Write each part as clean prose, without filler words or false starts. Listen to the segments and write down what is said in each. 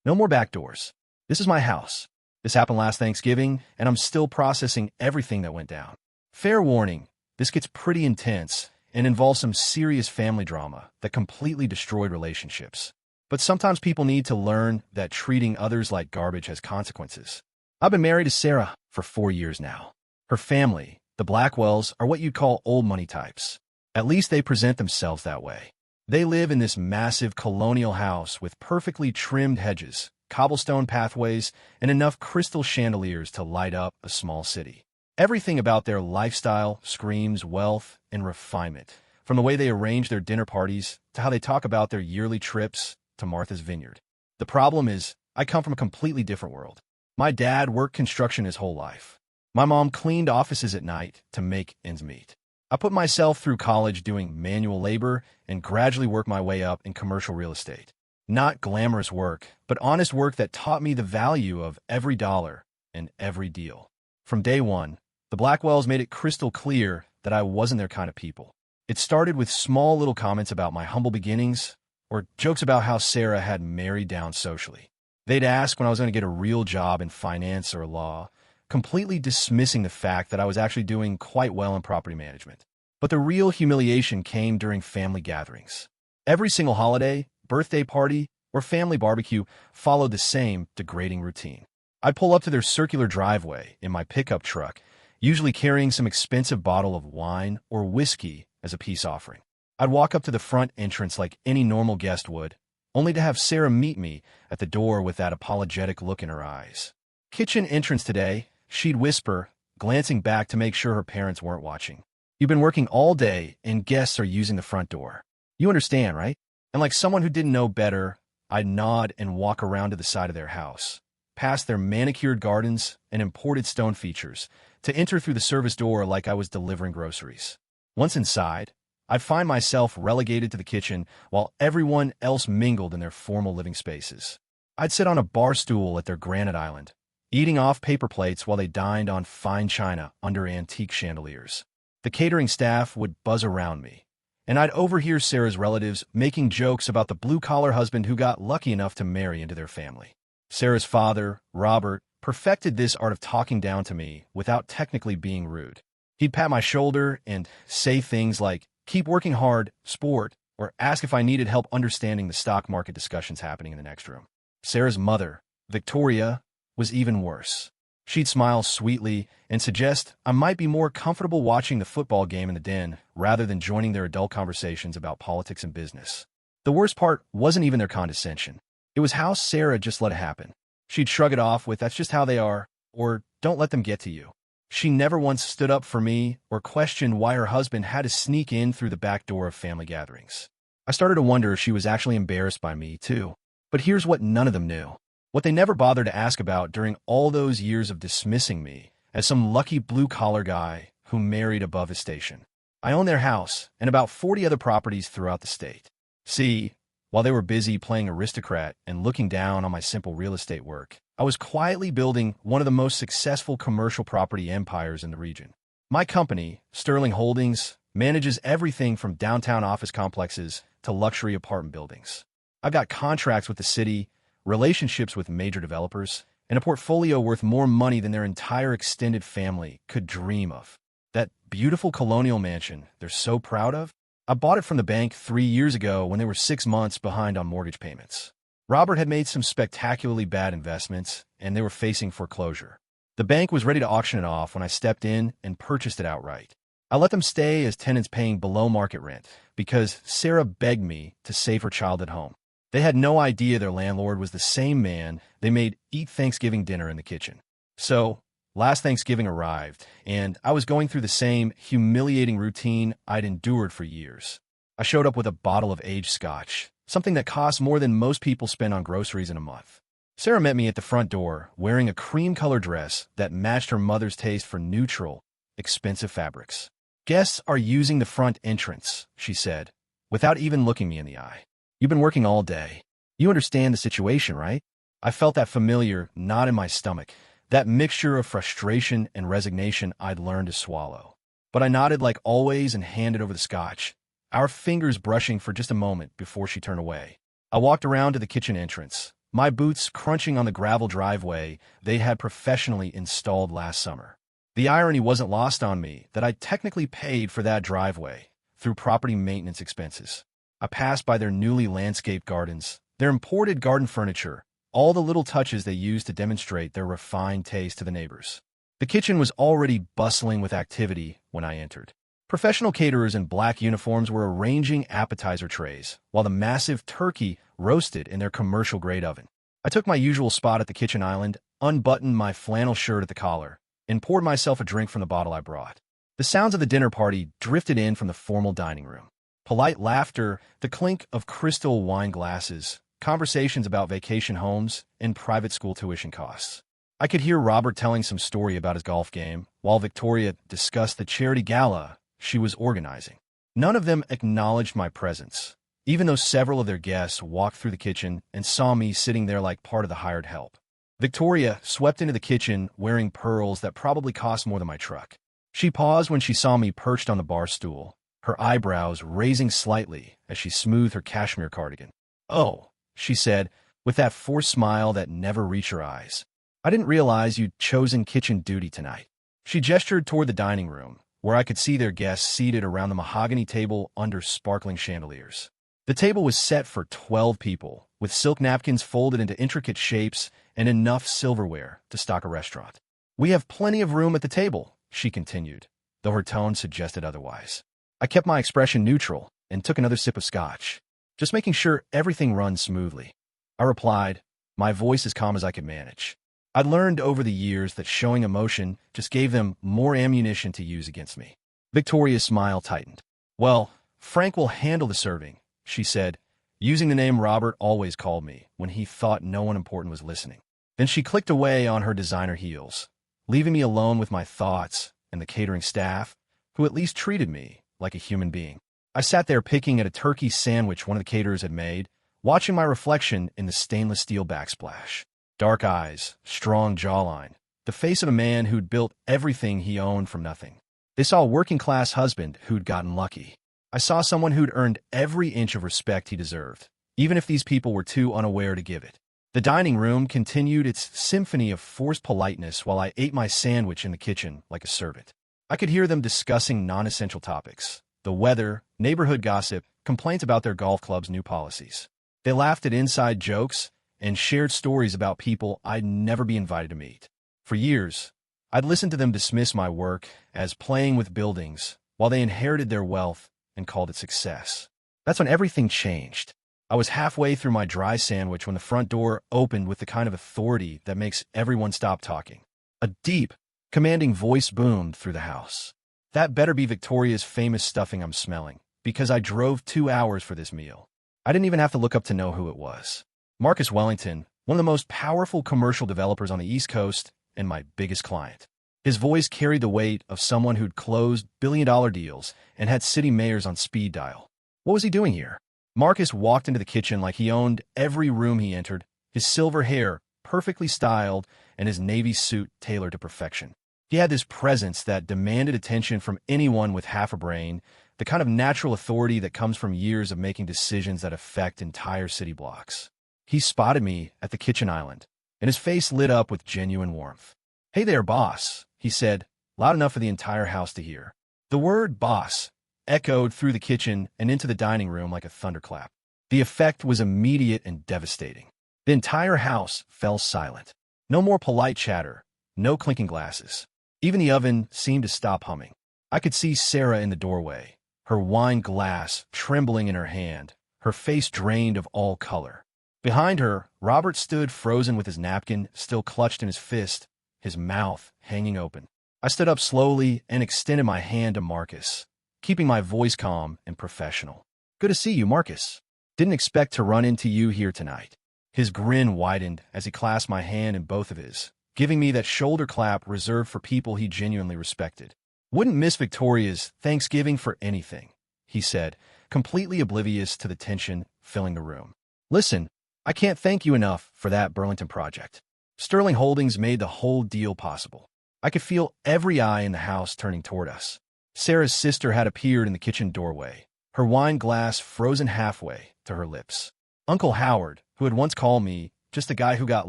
No more back doors. This is my house. This happened last Thanksgiving, and I'm still processing everything that went down. Fair warning, this gets pretty intense and involves some serious family drama that completely destroyed relationships. But sometimes people need to learn that treating others like garbage has consequences. I've been married to Sarah for 4 years now. Her family, the Blackwells, are what you'd call old money types. At least they present themselves that way. They live in this massive colonial house with perfectly trimmed hedges, cobblestone pathways, and enough crystal chandeliers to light up a small city. Everything about their lifestyle screams wealth and refinement, from the way they arrange their dinner parties to how they talk about their yearly trips to Martha's Vineyard. The problem is, I come from a completely different world. My dad worked construction his whole life. My mom cleaned offices at night to make ends meet. I put myself through college doing manual labor and gradually worked my way up in commercial real estate. Not glamorous work, but honest work that taught me the value of every dollar and every deal. From day one, the Blackwells made it crystal clear that I wasn't their kind of people. It started with small little comments about my humble beginnings or jokes about how Sarah had married down socially. They'd ask when I was going to get a real job in finance or law, completely dismissing the fact that I was actually doing quite well in property management. But the real humiliation came during family gatherings. Every single holiday, birthday party, or family barbecue followed the same degrading routine. I'd pull up to their circular driveway in my pickup truck, usually carrying some expensive bottle of wine or whiskey as a peace offering. I'd walk up to the front entrance like any normal guest would, only to have Sarah meet me at the door with that apologetic look in her eyes. "Kitchen entrance today," she'd whisper, glancing back to make sure her parents weren't watching. "You've been working all day, and guests are using the front door. You understand, right?" And like someone who didn't know better, I'd nod and walk around to the side of their house, past their manicured gardens and imported stone features, to enter through the service door like I was delivering groceries. Once inside, I'd find myself relegated to the kitchen while everyone else mingled in their formal living spaces. I'd sit on a bar stool at their granite island, eating off paper plates while they dined on fine china under antique chandeliers. The catering staff would buzz around me, and I'd overhear Sarah's relatives making jokes about the blue-collar husband who got lucky enough to marry into their family. Sarah's father, Robert, perfected this art of talking down to me without technically being rude. He'd pat my shoulder and say things like, "Keep working hard, sport," or ask if I needed help understanding the stock market discussions happening in the next room. Sarah's mother, Victoria, was even worse. She'd smile sweetly and suggest I might be more comfortable watching the football game in the den rather than joining their adult conversations about politics and business. The worst part wasn't even their condescension. It was how Sarah just let it happen. She'd shrug it off with, "That's just how they are," or "Don't let them get to you." She never once stood up for me or questioned why her husband had to sneak in through the back door of family gatherings. I started to wonder if she was actually embarrassed by me, too. But here's what none of them knew. What they never bothered to ask about during all those years of dismissing me as some lucky blue-collar guy who married above his station. I own their house and about 40 other properties throughout the state. See, while they were busy playing aristocrat and looking down on my simple real estate work, I was quietly building one of the most successful commercial property empires in the region. My company, Sterling Holdings, manages everything from downtown office complexes to luxury apartment buildings. I've got contracts with the city, relationships with major developers, and a portfolio worth more money than their entire extended family could dream of. That beautiful colonial mansion they're so proud of? I bought it from the bank 3 years ago when they were 6 months behind on mortgage payments. Robert had made some spectacularly bad investments, and they were facing foreclosure. The bank was ready to auction it off when I stepped in and purchased it outright. I let them stay as tenants paying below market rent because Sarah begged me to save her child at home. They had no idea their landlord was the same man they made eat Thanksgiving dinner in the kitchen. So, last Thanksgiving arrived, and I was going through the same humiliating routine I'd endured for years. I showed up with a bottle of aged scotch, something that costs more than most people spend on groceries in a month. Sarah met me at the front door, wearing a cream-colored dress that matched her mother's taste for neutral, expensive fabrics. "Guests are using the front entrance," she said, without even looking me in the eye. "You've been working all day. You understand the situation, right?" I felt that familiar knot in my stomach, that mixture of frustration and resignation I'd learned to swallow. But I nodded like always and handed over the scotch, our fingers brushing for just a moment before she turned away. I walked around to the kitchen entrance, my boots crunching on the gravel driveway they had professionally installed last summer. The irony wasn't lost on me that I technically paid for that driveway through property maintenance expenses. I passed by their newly landscaped gardens, their imported garden furniture, all the little touches they used to demonstrate their refined taste to the neighbors. The kitchen was already bustling with activity when I entered. Professional caterers in black uniforms were arranging appetizer trays, while the massive turkey roasted in their commercial-grade oven. I took my usual spot at the kitchen island, unbuttoned my flannel shirt at the collar, and poured myself a drink from the bottle I brought. The sounds of the dinner party drifted in from the formal dining room. Polite laughter, the clink of crystal wine glasses, conversations about vacation homes, and private school tuition costs. I could hear Robert telling some story about his golf game, while Victoria discussed the charity gala she was organizing. None of them acknowledged my presence, even though several of their guests walked through the kitchen and saw me sitting there like part of the hired help. Victoria swept into the kitchen wearing pearls that probably cost more than my truck. She paused when she saw me perched on the bar stool, her eyebrows raising slightly as she smoothed her cashmere cardigan. "Oh," she said, with that forced smile that never reached her eyes. "I didn't realize you'd chosen kitchen duty tonight." She gestured toward the dining room, where I could see their guests seated around the mahogany table under sparkling chandeliers. The table was set for 12 people, with silk napkins folded into intricate shapes and enough silverware to stock a restaurant. "We have plenty of room at the table," she continued, though her tone suggested otherwise. I kept my expression neutral and took another sip of scotch, just making sure everything runs smoothly. I replied, my voice as calm as I could manage. I'd learned over the years that showing emotion just gave them more ammunition to use against me. Victoria's smile tightened. "Well, Frank will handle the serving," she said, using the name Robert always called me when he thought no one important was listening. Then she clicked away on her designer heels, leaving me alone with my thoughts and the catering staff, who at least treated me like a human being. I sat there picking at a turkey sandwich one of the caterers had made, watching my reflection in the stainless steel backsplash. Dark eyes, strong jawline, the face of a man who'd built everything he owned from nothing. They saw a working-class husband who'd gotten lucky. I saw someone who'd earned every inch of respect he deserved, even if these people were too unaware to give it. The dining room continued its symphony of forced politeness while I ate my sandwich in the kitchen like a servant. I could hear them discussing non-essential topics, the weather, neighborhood gossip, complaints about their golf club's new policies. They laughed at inside jokes and shared stories about people I'd never be invited to meet. For years, I'd listened to them dismiss my work as playing with buildings while they inherited their wealth and called it success. That's when everything changed. I was halfway through my dry sandwich when the front door opened with the kind of authority that makes everyone stop talking. A deep, commanding voice boomed through the house. That better be Victoria's famous stuffing I'm smelling, because I drove 2 hours for this meal. I didn't even have to look up to know who it was. Marcus Wellington, one of the most powerful commercial developers on the East Coast and my biggest client. His voice carried the weight of someone who'd closed billion-dollar deals and had city mayors on speed dial. What was he doing here? Marcus walked into the kitchen like he owned every room he entered, his silver hair perfectly styled and his navy suit tailored to perfection. He had this presence that demanded attention from anyone with half a brain, the kind of natural authority that comes from years of making decisions that affect entire city blocks. He spotted me at the kitchen island, and his face lit up with genuine warmth. "Hey there, boss," he said, loud enough for the entire house to hear. The word boss echoed through the kitchen and into the dining room like a thunderclap. The effect was immediate and devastating. The entire house fell silent. No more polite chatter, no clinking glasses. Even the oven seemed to stop humming. I could see Sarah in the doorway, her wine glass trembling in her hand, her face drained of all color. Behind her, Robert stood frozen with his napkin still clutched in his fist, his mouth hanging open. I stood up slowly and extended my hand to Marcus, keeping my voice calm and professional. "Good to see you, Marcus. Didn't expect to run into you here tonight." His grin widened as he clasped my hand in both of his, giving me that shoulder clap reserved for people he genuinely respected. "Wouldn't miss Victoria's Thanksgiving for anything," he said, completely oblivious to the tension filling the room. "Listen, I can't thank you enough for that Burlington project. Sterling Holdings made the whole deal possible." I could feel every eye in the house turning toward us. Sarah's sister had appeared in the kitchen doorway, her wine glass frozen halfway to her lips. Uncle Howard, who had once called me just a guy who got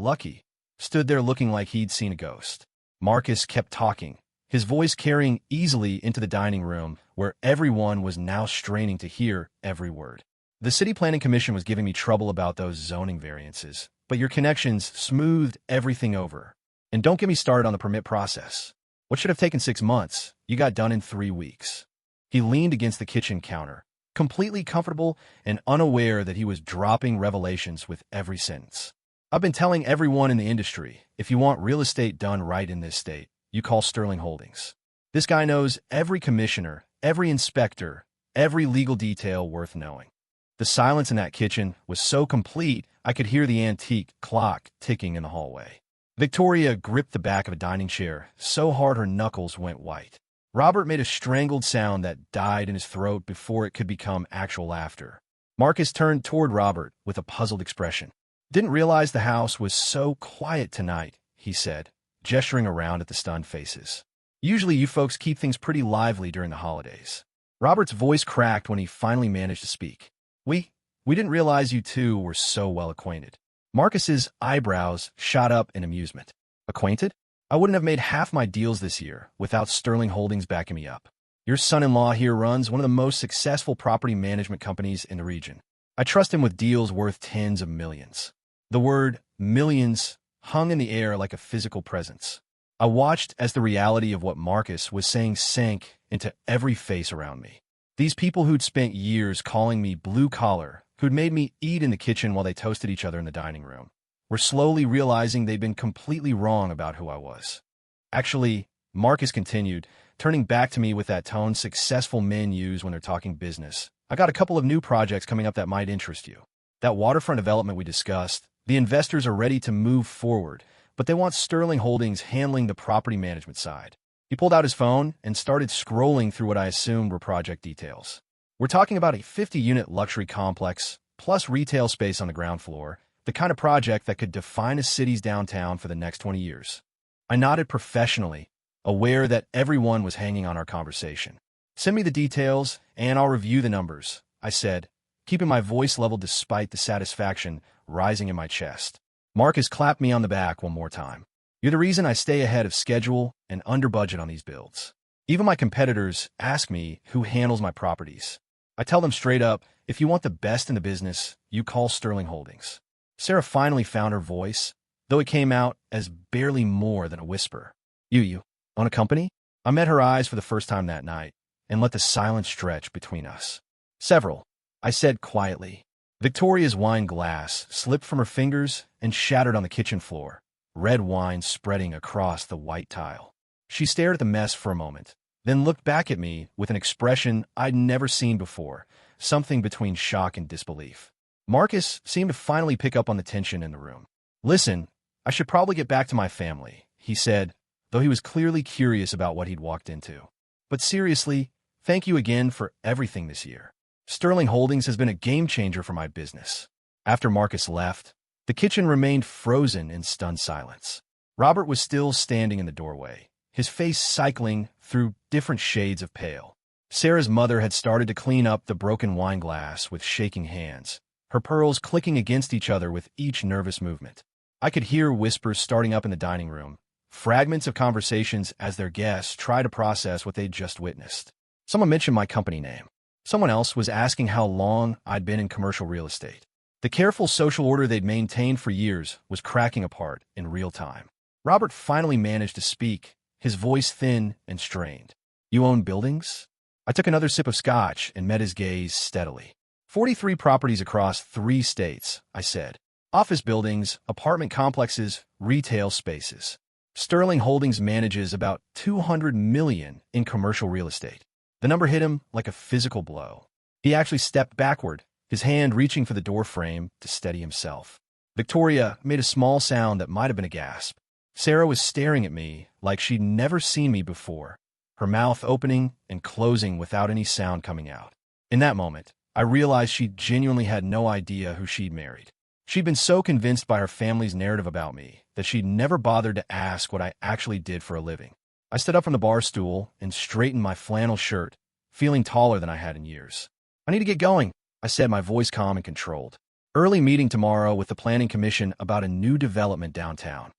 lucky, stood there looking like he'd seen a ghost. Marcus kept talking, his voice carrying easily into the dining room, where everyone was now straining to hear every word. The City Planning Commission was giving me trouble about those zoning variances, but your connections smoothed everything over. And don't get me started on the permit process. What should have taken 6 months, you got done in 3 weeks. He leaned against the kitchen counter, completely comfortable and unaware that he was dropping revelations with every sentence. I've been telling everyone in the industry, if you want real estate done right in this state, you call Sterling Holdings. This guy knows every commissioner, every inspector, every legal detail worth knowing. The silence in that kitchen was so complete, I could hear the antique clock ticking in the hallway. Victoria gripped the back of a dining chair so hard her knuckles went white. Robert made a strangled sound that died in his throat before it could become actual laughter. Marcus turned toward Robert with a puzzled expression. "Didn't realize the house was so quiet tonight," he said, gesturing around at the stunned faces. "Usually you folks keep things pretty lively during the holidays." Robert's voice cracked when he finally managed to speak. We didn't realize you two were so well acquainted." Marcus's eyebrows shot up in amusement. "Acquainted? I wouldn't have made half my deals this year without Sterling Holdings backing me up. Your son-in-law here runs one of the most successful property management companies in the region. I trust him with deals worth tens of millions." The word millions hung in the air like a physical presence. I watched as the reality of what Marcus was saying sank into every face around me. These people who'd spent years calling me blue-collar, who'd made me eat in the kitchen while they toasted each other in the dining room, were slowly realizing they'd been completely wrong about who I was. "Actually," Marcus continued, turning back to me with that tone successful men use when they're talking business, "I got a couple of new projects coming up that might interest you. That waterfront development we discussed, the investors are ready to move forward, but they want Sterling Holdings handling the property management side." He pulled out his phone and started scrolling through what I assumed were project details. "We're talking about a 50-unit luxury complex, plus retail space on the ground floor, the kind of project that could define a city's downtown for the next 20 years. I nodded professionally, aware that everyone was hanging on our conversation. "Send me the details, and I'll review the numbers," I said, keeping my voice level despite the satisfaction rising in my chest. Marcus clapped me on the back one more time. "You're the reason I stay ahead of schedule and under budget on these builds. Even my competitors ask me who handles my properties. I tell them straight up, if you want the best in the business, you call Sterling Holdings." Sarah finally found her voice, though it came out as barely more than a whisper. You own a company?" I met her eyes for the first time that night and let the silence stretch between us. "Several," I said quietly. Victoria's wine glass slipped from her fingers and shattered on the kitchen floor, red wine spreading across the white tile. She stared at the mess for a moment, then looked back at me with an expression I'd never seen before, something between shock and disbelief. Marcus seemed to finally pick up on the tension in the room. "Listen, I should probably get back to my family," he said, though he was clearly curious about what he'd walked into. "But seriously, thank you again for everything this year. Sterling Holdings has been a game-changer for my business." After Marcus left, the kitchen remained frozen in stunned silence. Robert was still standing in the doorway, his face cycling through different shades of pale. Sarah's mother had started to clean up the broken wine glass with shaking hands, her pearls clicking against each other with each nervous movement. I could hear whispers starting up in the dining room, fragments of conversations as their guests tried to process what they'd just witnessed. Someone mentioned my company name. Someone else was asking how long I'd been in commercial real estate. The careful social order they'd maintained for years was cracking apart in real time. Robert finally managed to speak, his voice thin and strained. "You own buildings?" I took another sip of scotch and met his gaze steadily. 43 properties across 3 states, I said. Office buildings, apartment complexes, retail spaces. Sterling Holdings manages about $200 million in commercial real estate. The number hit him like a physical blow. He actually stepped backward, his hand reaching for the door frame to steady himself. Victoria made a small sound that might have been a gasp. Sarah was staring at me like she'd never seen me before, her mouth opening and closing without any sound coming out. In that moment, I realized she genuinely had no idea who she'd married. She'd been so convinced by her family's narrative about me that she'd never bothered to ask what I actually did for a living. I stood up from the bar stool and straightened my flannel shirt, feeling taller than I had in years. "I need to get going," I said, my voice calm and controlled. Early meeting tomorrow with the planning commission about a new development downtown.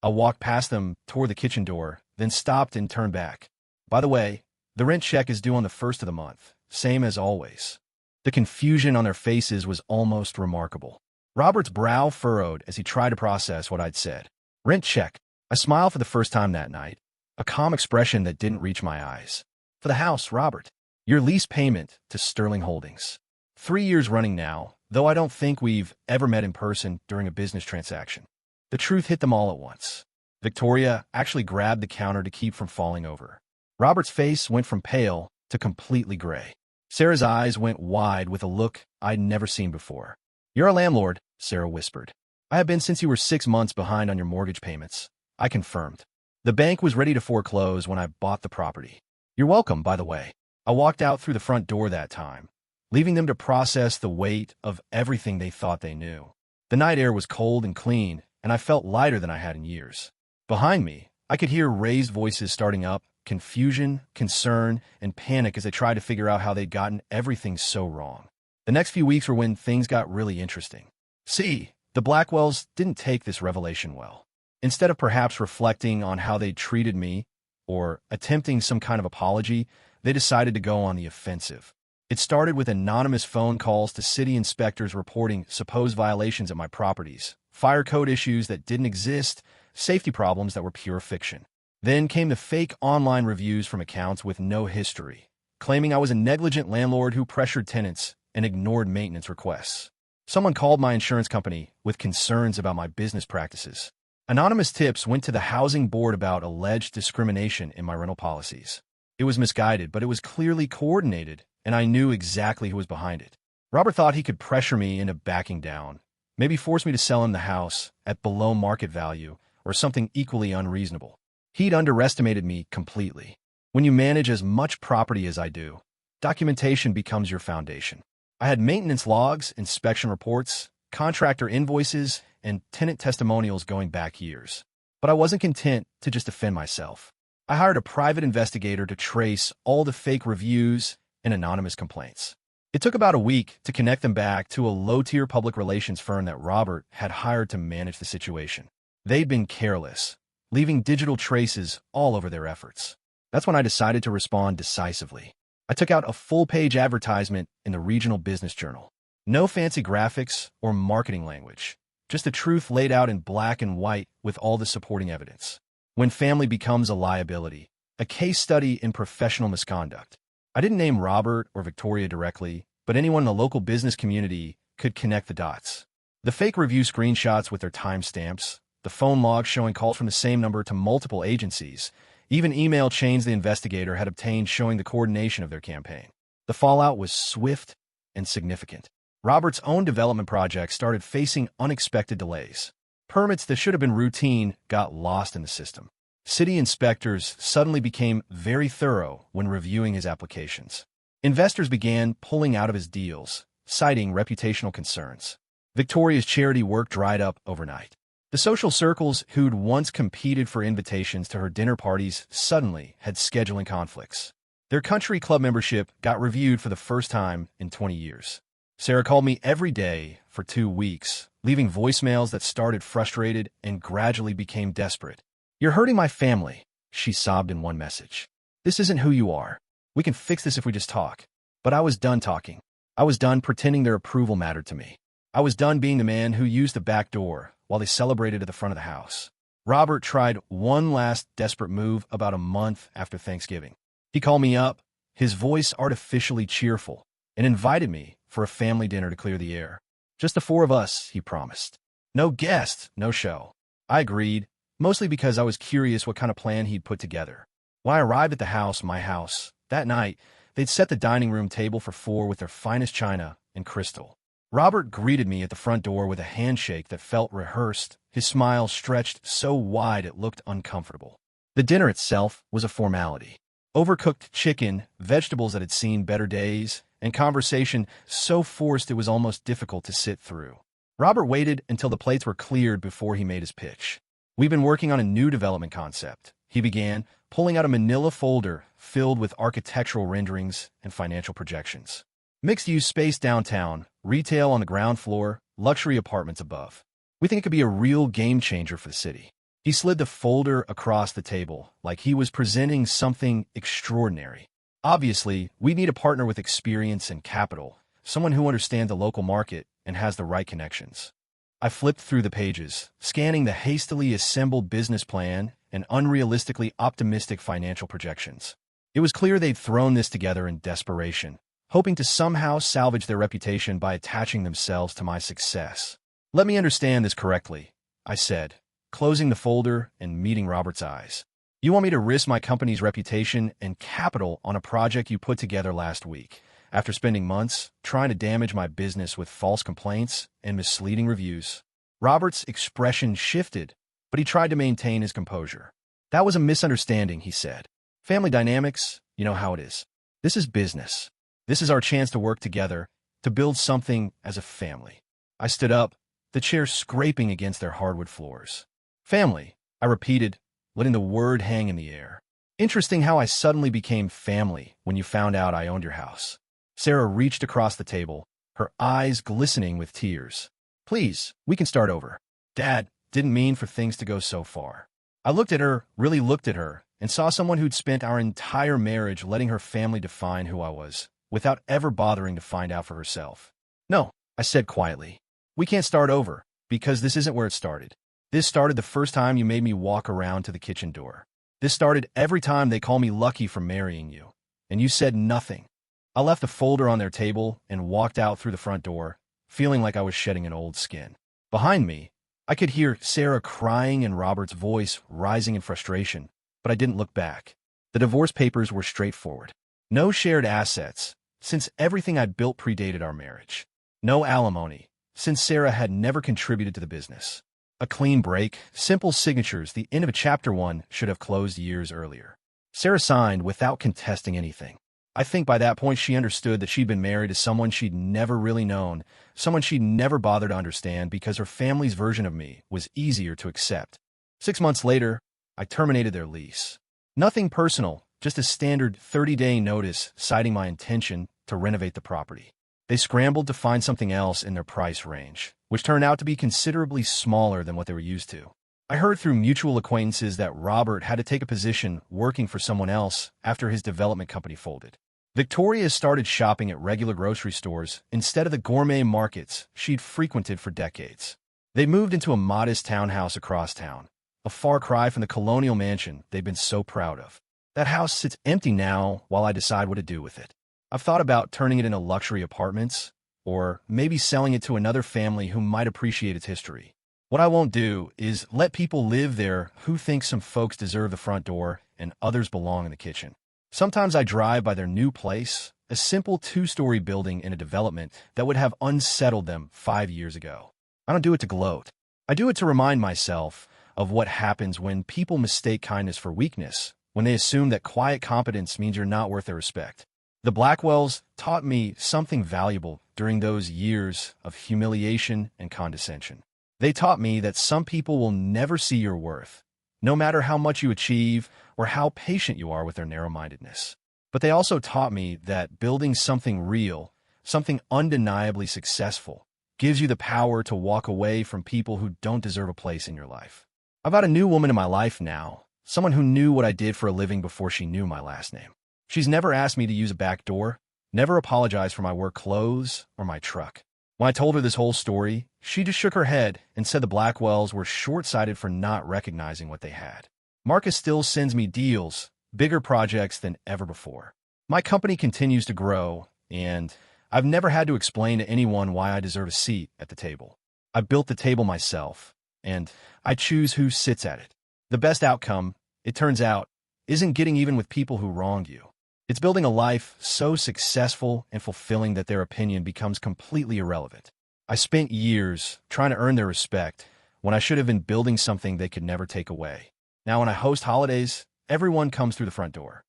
I walked past them toward the kitchen door, then stopped and turned back. By the way, the rent check is due on the 1st of the month, same as always. The confusion on their faces was almost remarkable. Robert's brow furrowed as he tried to process what I'd said. Rent check. I smiled for the first time that night, a calm expression that didn't reach my eyes. For the house, Robert. Your lease payment to Sterling Holdings. 3 years running now, though I don't think we've ever met in person during a business transaction. The truth hit them all at once. Victoria actually grabbed the counter to keep from falling over. Robert's face went from pale to completely gray. Sarah's eyes went wide with a look I'd never seen before. You're a landlord, Sarah whispered. I have been since you were 6 months behind on your mortgage payments, I confirmed. The bank was ready to foreclose when I bought the property. You're welcome, by the way. I walked out through the front door that time, leaving them to process the weight of everything they thought they knew. The night air was cold and clean, and I felt lighter than I had in years. Behind me, I could hear raised voices starting up, confusion, concern, and panic as they tried to figure out how they'd gotten everything so wrong. The next few weeks were when things got really interesting. See, the Blackwells didn't take this revelation well. Instead of perhaps reflecting on how they'd treated me or attempting some kind of apology, they decided to go on the offensive. It started with anonymous phone calls to city inspectors reporting supposed violations at my properties, fire code issues that didn't exist, safety problems that were pure fiction. Then came the fake online reviews from accounts with no history, claiming I was a negligent landlord who pressured tenants and ignored maintenance requests. Someone called my insurance company with concerns about my business practices. Anonymous tips went to the housing board about alleged discrimination in my rental policies. It was misguided, but it was clearly coordinated, and I knew exactly who was behind it. Robert thought he could pressure me into backing down, maybe force me to sell him the house at below market value or something equally unreasonable. He'd underestimated me completely. When you manage as much property as I do, documentation becomes your foundation. I had maintenance logs, inspection reports, contractor invoices, and tenant testimonials going back years. But I wasn't content to just defend myself. I hired a private investigator to trace all the fake reviews and anonymous complaints. It took about a week to connect them back to a low-tier public relations firm that Robert had hired to manage the situation. They'd been careless, leaving digital traces all over their efforts. That's when I decided to respond decisively. I took out a full-page advertisement in the regional business journal. No fancy graphics or marketing language, just the truth laid out in black and white with all the supporting evidence. When family becomes a liability, a case study in professional misconduct. I didn't name Robert or Victoria directly, but anyone in the local business community could connect the dots. The fake review screenshots with their timestamps, the phone logs showing calls from the same number to multiple agencies, even email chains the investigator had obtained showing the coordination of their campaign. The fallout was swift and significant. Robert's own development project started facing unexpected delays. Permits that should have been routine got lost in the system. City inspectors suddenly became very thorough when reviewing his applications. Investors began pulling out of his deals, citing reputational concerns. Victoria's charity work dried up overnight. The social circles who'd once competed for invitations to her dinner parties suddenly had scheduling conflicts. Their country club membership got reviewed for the first time in 20 years. Sarah called me every day for 2 weeks, leaving voicemails that started frustrated and gradually became desperate. You're hurting my family, she sobbed in one message. This isn't who you are. We can fix this if we just talk. But I was done talking. I was done pretending their approval mattered to me. I was done being the man who used the back door while they celebrated at the front of the house. Robert tried one last desperate move about a month after Thanksgiving. He called me up, his voice artificially cheerful, and invited me for a family dinner to clear the air. Just the 4 of us, he promised. No guests, no show. I agreed, mostly because I was curious what kind of plan he'd put together. When I arrived at the house, my house, that night, they'd set the dining room table for 4 with their finest china and crystal. Robert greeted me at the front door with a handshake that felt rehearsed, his smile stretched so wide it looked uncomfortable. The dinner itself was a formality. Overcooked chicken, vegetables that had seen better days, and conversation so forced it was almost difficult to sit through. Robert waited until the plates were cleared before he made his pitch. We've been working on a new development concept, he began, pulling out a manila folder filled with architectural renderings and financial projections. Mixed-use space downtown, retail on the ground floor, luxury apartments above. We think it could be a real game changer for the city. He slid the folder across the table like he was presenting something extraordinary. Obviously, we need a partner with experience and capital, someone who understands the local market and has the right connections. I flipped through the pages, scanning the hastily assembled business plan and unrealistically optimistic financial projections. It was clear they'd thrown this together in desperation, hoping to somehow salvage their reputation by attaching themselves to my success. "Let me understand this correctly," I said, closing the folder and meeting Robert's eyes. "You want me to risk my company's reputation and capital on a project you put together last week, after spending months trying to damage my business with false complaints and misleading reviews?" Robert's expression shifted, but he tried to maintain his composure. "That was a misunderstanding," he said. "Family dynamics, you know how it is. This is business. This is our chance to work together, to build something as a family." I stood up, the chair scraping against their hardwood floors. "Family," I repeated, letting the word hang in the air. "Interesting how I suddenly became family when you found out I owned your house." Sarah reached across the table, her eyes glistening with tears. "Please, we can start over. Dad didn't mean for things to go so far." I looked at her, really looked at her, and saw someone who'd spent our entire marriage letting her family define who I was, without ever bothering to find out for herself. "No," I said quietly. "We can't start over, because this isn't where it started. This started the first time you made me walk around to the kitchen door. This started every time they call me lucky for marrying you, and you said nothing." I left the folder on their table and walked out through the front door, feeling like I was shedding an old skin. Behind me, I could hear Sarah crying and Robert's voice rising in frustration, but I didn't look back. The divorce papers were straightforward. No shared assets, since everything I'd built predated our marriage. No alimony, since Sarah had never contributed to the business. A clean break, simple signatures the end of a chapter 1 should have closed years earlier. Sarah signed without contesting anything. I think by that point she understood that she'd been married to someone she'd never really known, someone she'd never bothered to understand because her family's version of me was easier to accept. 6 months later, I terminated their lease. Nothing personal, just a standard 30-day notice citing my intention to renovate the property. They scrambled to find something else in their price range, which turned out to be considerably smaller than what they were used to. I heard through mutual acquaintances that Robert had to take a position working for someone else after his development company folded. Victoria started shopping at regular grocery stores instead of the gourmet markets she'd frequented for decades. They moved into a modest townhouse across town, a far cry from the colonial mansion they'd been so proud of. That house sits empty now while I decide what to do with it. I've thought about turning it into luxury apartments, or maybe selling it to another family who might appreciate its history. What I won't do is let people live there who think some folks deserve the front door and others belong in the kitchen. Sometimes I drive by their new place, a simple 2-story building in a development that would have unsettled them 5 years ago. I don't do it to gloat. I do it to remind myself of what happens when people mistake kindness for weakness, when they assume that quiet competence means you're not worth their respect. The Blackwells taught me something valuable during those years of humiliation and condescension. They taught me that some people will never see your worth, no matter how much you achieve or how patient you are with their narrow-mindedness. But they also taught me that building something real, something undeniably successful, gives you the power to walk away from people who don't deserve a place in your life. I've got a new woman in my life now, someone who knew what I did for a living before she knew my last name. She's never asked me to use a back door, never apologized for my work clothes or my truck. When I told her this whole story, she just shook her head and said the Blackwells were short-sighted for not recognizing what they had. Marcus still sends me deals, bigger projects than ever before. My company continues to grow, and I've never had to explain to anyone why I deserve a seat at the table. I built the table myself, and I choose who sits at it. The best outcome, it turns out, isn't getting even with people who wronged you. It's building a life so successful and fulfilling that their opinion becomes completely irrelevant. I spent years trying to earn their respect when I should have been building something they could never take away. Now when I host holidays, everyone comes through the front door.